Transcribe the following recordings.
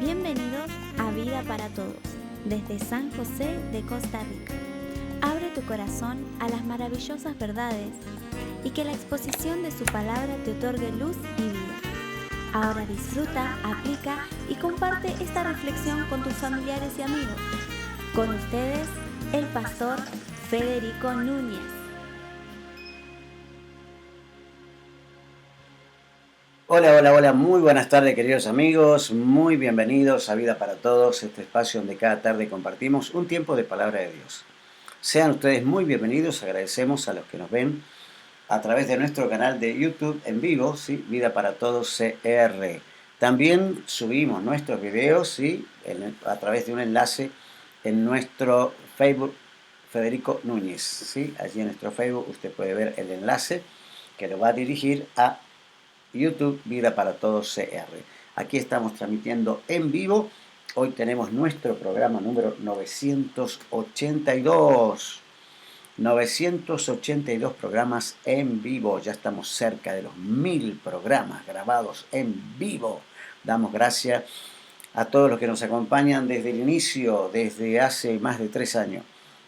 Bienvenidos a Vida para Todos, desde San José de Costa Rica. Abre tu corazón a las maravillosas verdades y que la exposición de su palabra te otorgue luz y vida. Ahora disfruta, aplica y comparte esta reflexión con tus familiares y amigos. Con ustedes, el pastor Federico Núñez. Hola, muy buenas tardes queridos amigos, muy bienvenidos a Vida para Todos, este espacio donde cada tarde compartimos un tiempo de palabra de Dios. Sean ustedes muy bienvenidos, agradecemos a los que nos ven a través de nuestro canal de YouTube en vivo, ¿sí? Vida para Todos CR. También subimos nuestros videos, ¿sí? A través de un enlace en nuestro Facebook Federico Núñez, ¿sí? Allí en nuestro Facebook usted puede ver el enlace que lo va a dirigir a YouTube Vida para Todos CR. Aquí estamos transmitiendo en vivo. Hoy tenemos nuestro programa número 982. 982 programas en vivo. Ya estamos cerca de los 1000 programas grabados en vivo. Damos gracias a todos los que nos acompañan desde el inicio, desde hace más de 3 años.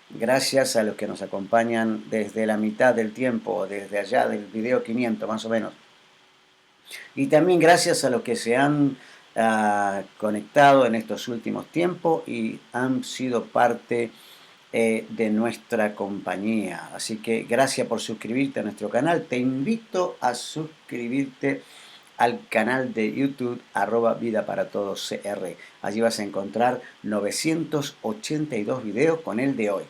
Gracias a los que nos acompañan desde la mitad del tiempo, desde allá del video 500 más o menos. Y también gracias a los que se han conectado en estos últimos tiempos y han sido parte de nuestra compañía. Así que gracias por suscribirte a nuestro canal. Te invito a suscribirte al canal de YouTube Vida para Todos CR. Allí vas a encontrar 982 videos con el de hoy.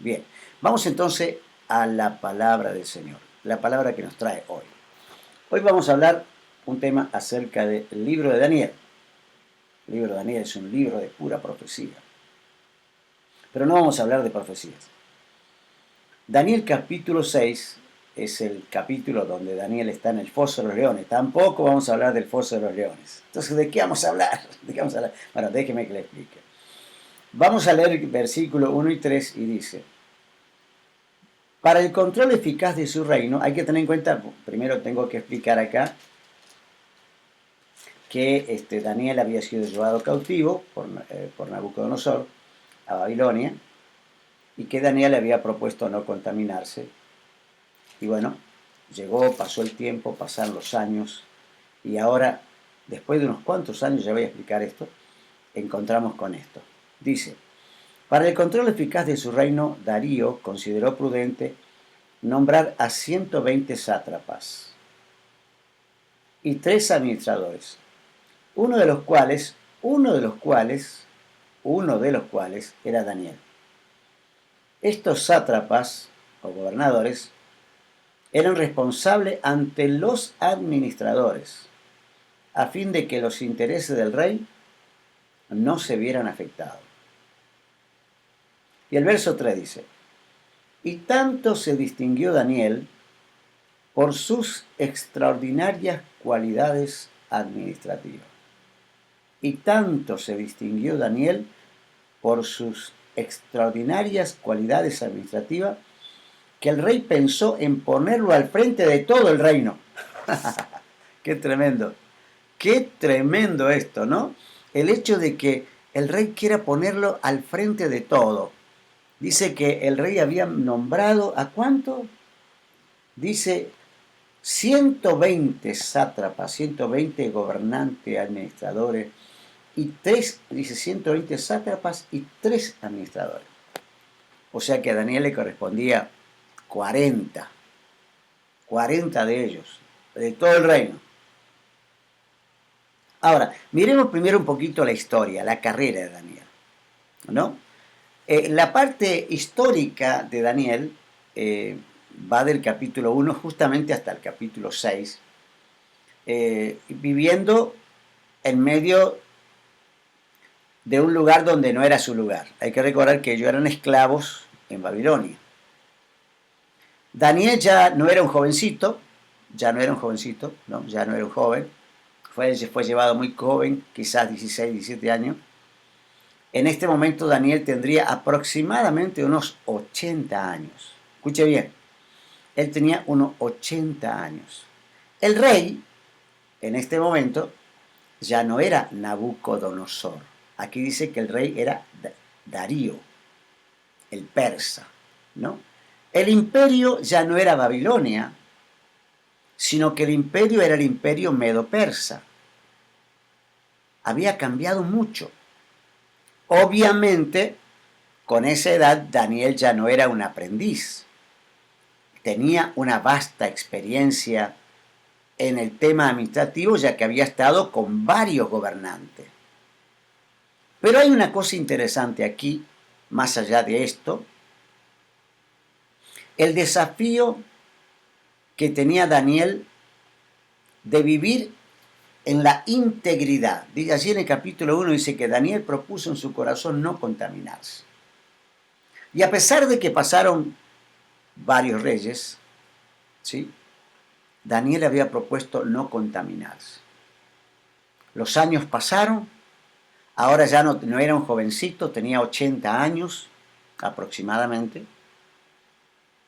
Bien, vamos entonces a la palabra del Señor. La palabra que nos trae hoy. Hoy vamos a hablar un tema acerca del libro de Daniel. El libro de Daniel es un libro de pura profecía. Pero no vamos a hablar de profecías. Daniel capítulo 6 es el capítulo donde Daniel está en el foso de los leones. Tampoco vamos a hablar del foso de los leones. Entonces, ¿de qué vamos a hablar? Bueno, déjeme que le explique. Vamos a leer el versículo 1 y 3 y dice: para el control eficaz de su reino, hay que tener en cuenta, primero tengo que explicar acá, que Daniel había sido llevado cautivo por Nabucodonosor a Babilonia, y que Daniel le había propuesto no contaminarse. Y bueno, llegó, pasó el tiempo, pasaron los años, y ahora, después de unos cuantos años, ya voy a explicar esto, encontramos con esto. Dice: para el control eficaz de su reino, Darío consideró prudente nombrar a 120 sátrapas y 3 administradores, uno de los cuales era Daniel. Estos sátrapas o gobernadores eran responsables ante los administradores a fin de que los intereses del rey no se vieran afectados. Y el verso 3 dice: y tanto se distinguió Daniel por sus extraordinarias cualidades administrativas. Y tanto se distinguió Daniel por sus extraordinarias cualidades administrativas que el rey pensó en ponerlo al frente de todo el reino. ¡Qué tremendo! ¡Qué tremendo esto!, ¿no? El hecho de que el rey quiera ponerlo al frente de todo. Dice que el rey había nombrado, ¿a cuánto? Dice 120 sátrapas, 120 gobernantes, administradores, y 120 sátrapas y 3 administradores. O sea que a Daniel le correspondía 40 de ellos, de todo el reino. Ahora, miremos primero un poquito la historia, la carrera de Daniel, ¿no? La parte histórica de Daniel va del capítulo 1 justamente hasta el capítulo 6, viviendo en medio de un lugar donde no era su lugar. Hay que recordar que ellos eran esclavos en Babilonia. Daniel ya no era un jovencito, ya no era un joven, fue llevado muy joven, quizás 16, 17 años. En este momento Daniel tendría aproximadamente unos 80 años. Escuche bien, él tenía unos 80 años. El rey, en este momento, ya no era Nabucodonosor. Aquí dice que el rey era Darío, el persa, ¿no? El imperio ya no era Babilonia, sino que el imperio era el imperio medo-persa. Había cambiado mucho. Obviamente, con esa edad, Daniel ya no era un aprendiz. Tenía una vasta experiencia en el tema administrativo, ya que había estado con varios gobernantes. Pero hay una cosa interesante aquí, más allá de esto, el desafío que tenía Daniel de vivir en la integridad. Allí en el capítulo 1 dice que Daniel propuso en su corazón no contaminarse. Y a pesar de que pasaron varios reyes, ¿sí?, Daniel había propuesto no contaminarse. Los años pasaron, ahora ya no era un jovencito, tenía 80 años aproximadamente,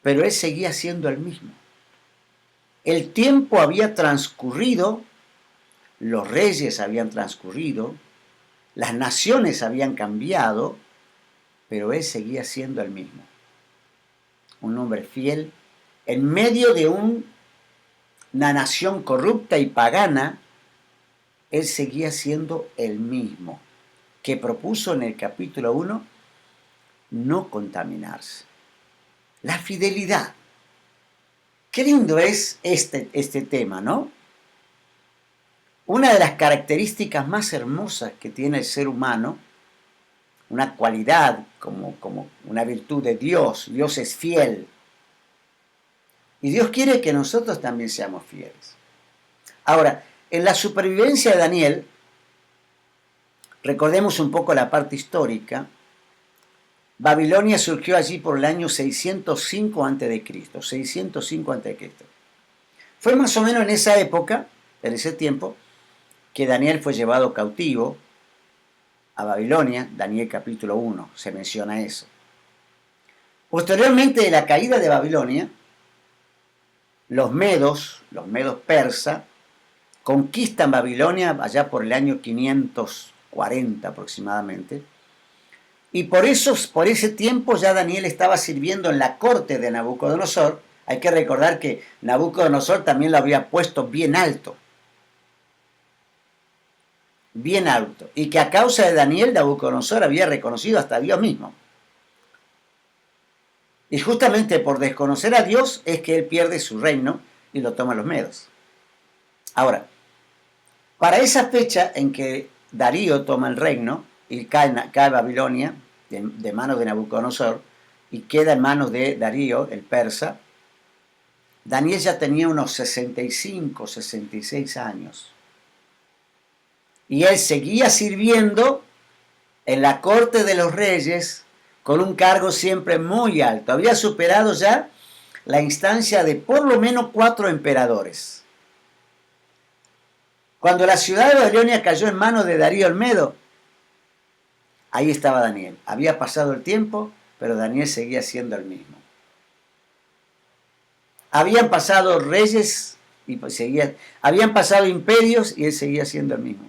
pero él seguía siendo el mismo. El tiempo había transcurrido, los reyes habían transcurrido, las naciones habían cambiado, pero él seguía siendo el mismo. Un hombre fiel, en medio de una nación corrupta y pagana, él seguía siendo el mismo, que propuso en el capítulo 1 no contaminarse. La fidelidad. Qué lindo es este tema, ¿no? Una de las características más hermosas que tiene el ser humano, una cualidad como una virtud de Dios. Dios es fiel. Y Dios quiere que nosotros también seamos fieles. Ahora, en la supervivencia de Daniel, recordemos un poco la parte histórica. Babilonia surgió allí por el año 605 a.C. 605 a.C. Fue más o menos en esa época, en ese tiempo, que Daniel fue llevado cautivo a Babilonia. Daniel capítulo 1 se menciona eso. Posteriormente de la caída de Babilonia, los medos persas, conquistan Babilonia allá por el año 540 aproximadamente. Y por ese tiempo ya Daniel estaba sirviendo en la corte de Nabucodonosor. Hay que recordar que Nabucodonosor también lo había puesto bien alto. Bien alto. Y que a causa de Daniel, Nabucodonosor había reconocido hasta a Dios mismo. Y justamente por desconocer a Dios es que él pierde su reino y lo toman los medos. Ahora, para esa fecha en que Darío toma el reino y cae Babilonia de manos de Nabucodonosor y queda en manos de Darío, el persa, Daniel ya tenía unos 65, 66 años. Y él seguía sirviendo en la corte de los reyes con un cargo siempre muy alto. Había superado ya la instancia de por lo menos 4 emperadores. Cuando la ciudad de Babilonia cayó en manos de Darío el Medo, ahí estaba Daniel. Había pasado el tiempo, pero Daniel seguía siendo el mismo. Habían pasado reyes y habían pasado imperios y él seguía siendo el mismo.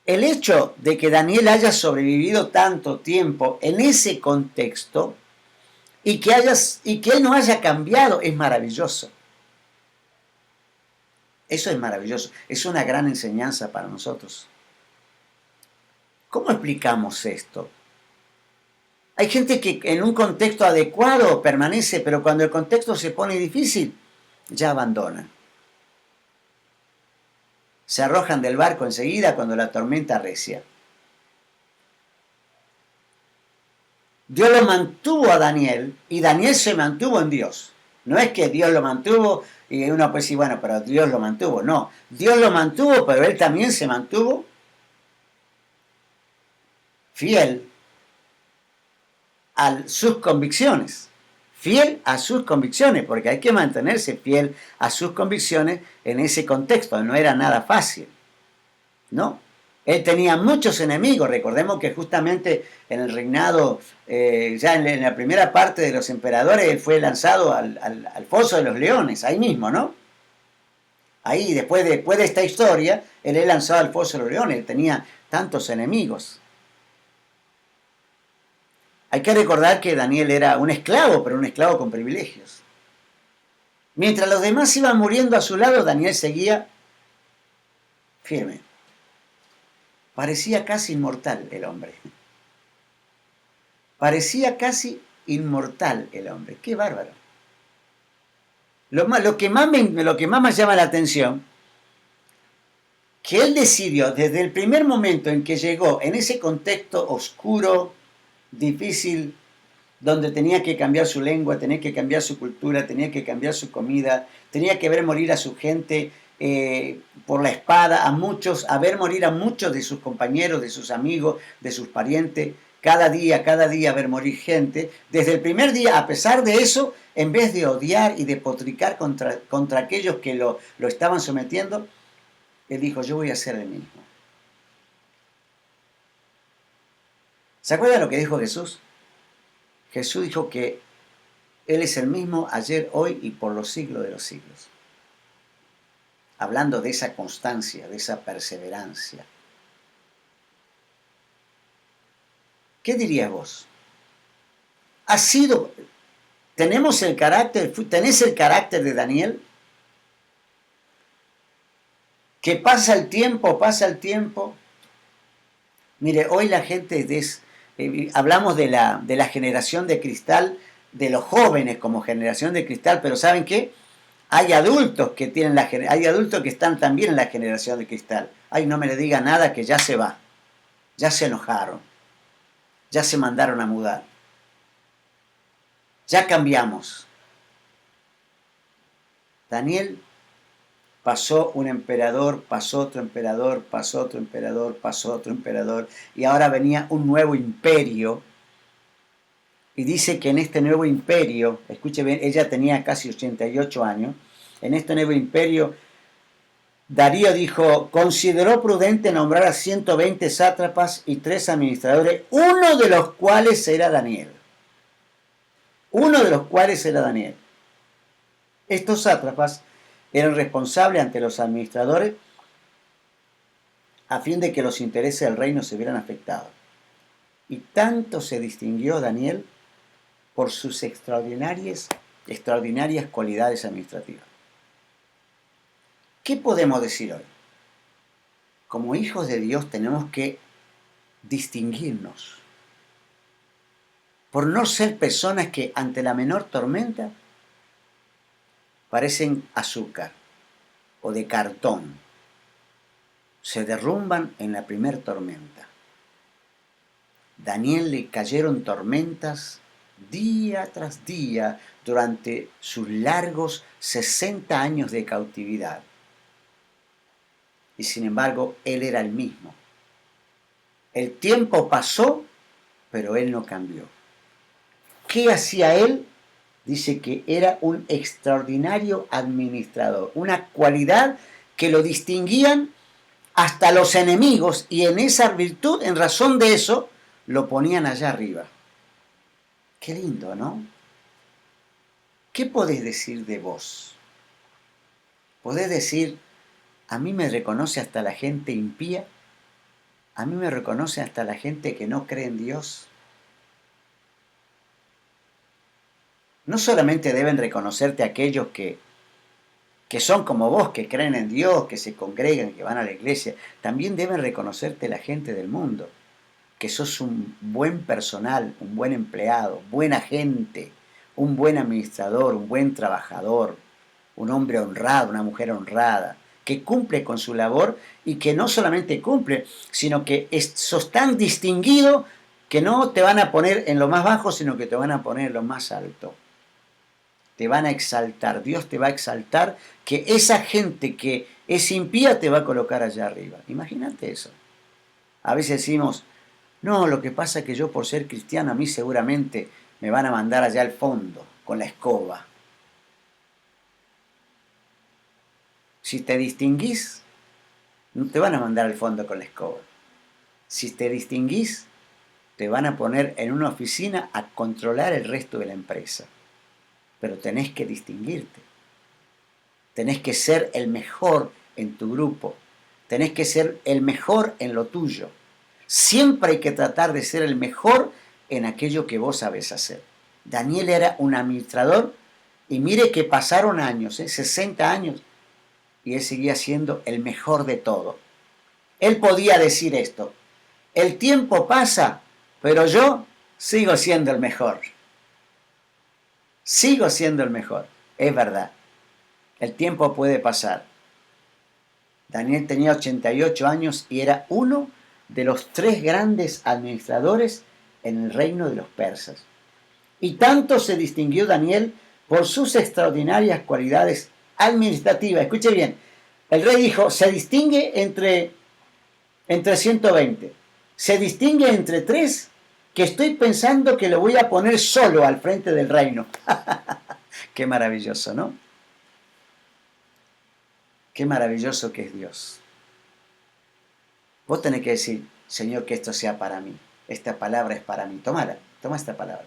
El hecho de que Daniel haya sobrevivido tanto tiempo en ese contexto y que él no haya cambiado es maravilloso. Eso es maravilloso. Es una gran enseñanza para nosotros. ¿Cómo explicamos esto? Hay gente que en un contexto adecuado permanece, pero cuando el contexto se pone difícil, ya abandona. Se arrojan del barco enseguida cuando la tormenta arrecia. Dios lo mantuvo a Daniel y Daniel se mantuvo en Dios. No es que Dios lo mantuvo y uno puede decir, bueno, pero Dios lo mantuvo. No, Dios lo mantuvo, pero él también se mantuvo fiel a sus convicciones. Fiel a sus convicciones, porque hay que mantenerse fiel a sus convicciones en ese contexto. No era nada fácil, ¿no? Él tenía muchos enemigos. Recordemos que justamente en el reinado, ya en la primera parte de los emperadores, él fue lanzado al foso de los leones, ahí mismo, ¿no? Ahí, después de esta historia, él es lanzado al foso de los leones, él tenía tantos enemigos. Hay que recordar que Daniel era un esclavo, pero un esclavo con privilegios. Mientras los demás iban muriendo a su lado, Daniel seguía firme. Parecía casi inmortal el hombre. Parecía casi inmortal el hombre. ¡Qué bárbaro! Lo que más me llama la atención, que él decidió desde el primer momento en que llegó en ese contexto oscuro, difícil, donde tenía que cambiar su lengua, tenía que cambiar su cultura, tenía que cambiar su comida, tenía que ver morir a su gente por la espada, a ver morir a muchos de sus compañeros, de sus amigos, de sus parientes, cada día ver morir gente. Desde el primer día, a pesar de eso, en vez de odiar y de potricar contra aquellos que lo estaban sometiendo, él dijo, yo voy a hacer el mismo. ¿Se acuerdan lo que dijo Jesús? Jesús dijo que Él es el mismo ayer, hoy y por los siglos de los siglos. Hablando de esa constancia, de esa perseverancia. ¿Qué dirías vos? ¿Tenés el carácter de Daniel? Que pasa el tiempo. Mire, hoy la gente hablamos de la generación de cristal, de los jóvenes como generación de cristal, pero ¿saben qué? Hay adultos que están también en la generación de cristal. Ay, no me le diga nada que ya se va. Ya se enojaron. Ya se mandaron a mudar. Ya cambiamos. Daniel pasó un emperador, pasó otro emperador, pasó otro emperador, pasó otro emperador, y ahora venía un nuevo imperio. Y dice que en este nuevo imperio, escuche bien, ella tenía casi 88 años, en este nuevo imperio, Darío dijo, consideró prudente nombrar a 120 sátrapas y 3 administradores, uno de los cuales era Daniel. Estos sátrapas eran responsables ante los administradores a fin de que los intereses del reino se vieran afectados. Y tanto se distinguió Daniel por sus extraordinarias cualidades administrativas. ¿Qué podemos decir hoy? Como hijos de Dios tenemos que distinguirnos por no ser personas que ante la menor tormenta parecen azúcar o de cartón, se derrumban en la primer tormenta. Daniel le cayeron tormentas día tras día durante sus largos 60 años de cautividad. Y sin embargo, él era el mismo. El tiempo pasó, pero él no cambió. ¿Qué hacía él? Dice que era un extraordinario administrador, una cualidad que lo distinguían hasta los enemigos, y en esa virtud, en razón de eso, lo ponían allá arriba. Qué lindo, ¿no? ¿Qué podés decir de vos? ¿Podés decir, a mí me reconoce hasta la gente impía? ¿A mí me reconoce hasta la gente que no cree en Dios? No solamente deben reconocerte aquellos que son como vos, que creen en Dios, que se congregan, que van a la iglesia, también deben reconocerte la gente del mundo, que sos un buen personal, un buen empleado, buena gente, un buen administrador, un buen trabajador, un hombre honrado, una mujer honrada, que cumple con su labor y que no solamente cumple, sino que sos tan distinguido que no te van a poner en lo más bajo, sino que te van a poner en lo más alto. Te van a exaltar, Dios te va a exaltar, que esa gente que es impía te va a colocar allá arriba. Imagínate eso. A veces decimos, no, lo que pasa es que yo por ser cristiano a mí seguramente me van a mandar allá al fondo con la escoba. Si te distinguís, no te van a mandar al fondo con la escoba. Si te distinguís, te van a poner en una oficina a controlar el resto de la empresa. Pero tenés que distinguirte. Tenés que ser el mejor en tu grupo. Tenés que ser el mejor en lo tuyo. Siempre hay que tratar de ser el mejor en aquello que vos sabés hacer. Daniel era un administrador y mire que pasaron años, 60 años, y él seguía siendo el mejor de todo. Él podía decir esto: el tiempo pasa, pero yo sigo siendo el mejor. Sigo siendo el mejor. Es verdad. El tiempo puede pasar. Daniel tenía 88 años y era uno de los 3 grandes administradores en el reino de los persas. Y tanto se distinguió Daniel por sus extraordinarias cualidades administrativas. Escuche bien, el rey dijo, se distingue entre 120. Se distingue entre 3 que estoy pensando que lo voy a poner solo al frente del reino. Qué maravilloso, ¿no? Qué maravilloso que es Dios. Vos tenés que decir, Señor, que esto sea para mí. Esta palabra es para mí. Tómala, toma esta palabra.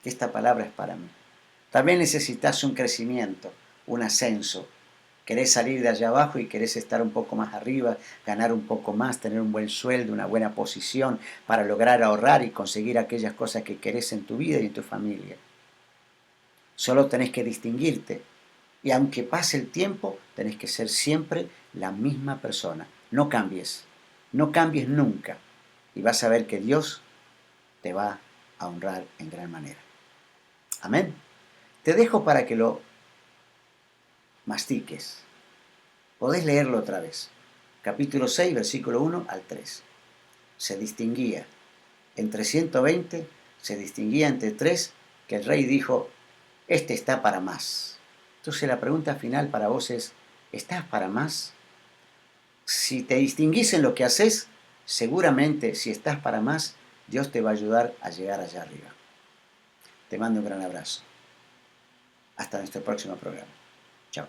Que esta palabra es para mí. También necesitas un crecimiento, un ascenso. Querés salir de allá abajo y querés estar un poco más arriba, ganar un poco más, tener un buen sueldo, una buena posición para lograr ahorrar y conseguir aquellas cosas que querés en tu vida y en tu familia. Solo tenés que distinguirte. Y aunque pase el tiempo, tenés que ser siempre la misma persona. No cambies nunca. Y vas a ver que Dios te va a honrar en gran manera. Amén. Te dejo para que lo mastiques. Podés leerlo otra vez. Capítulo 6, versículo 1 al 3. Se distinguía entre 120, se distinguía entre 3, que el rey dijo, este está para más. Entonces la pregunta final para vos es, ¿estás para más? Si te distinguís en lo que haces, seguramente si estás para más, Dios te va a ayudar a llegar allá arriba. Te mando un gran abrazo. Hasta nuestro próximo programa. Chao.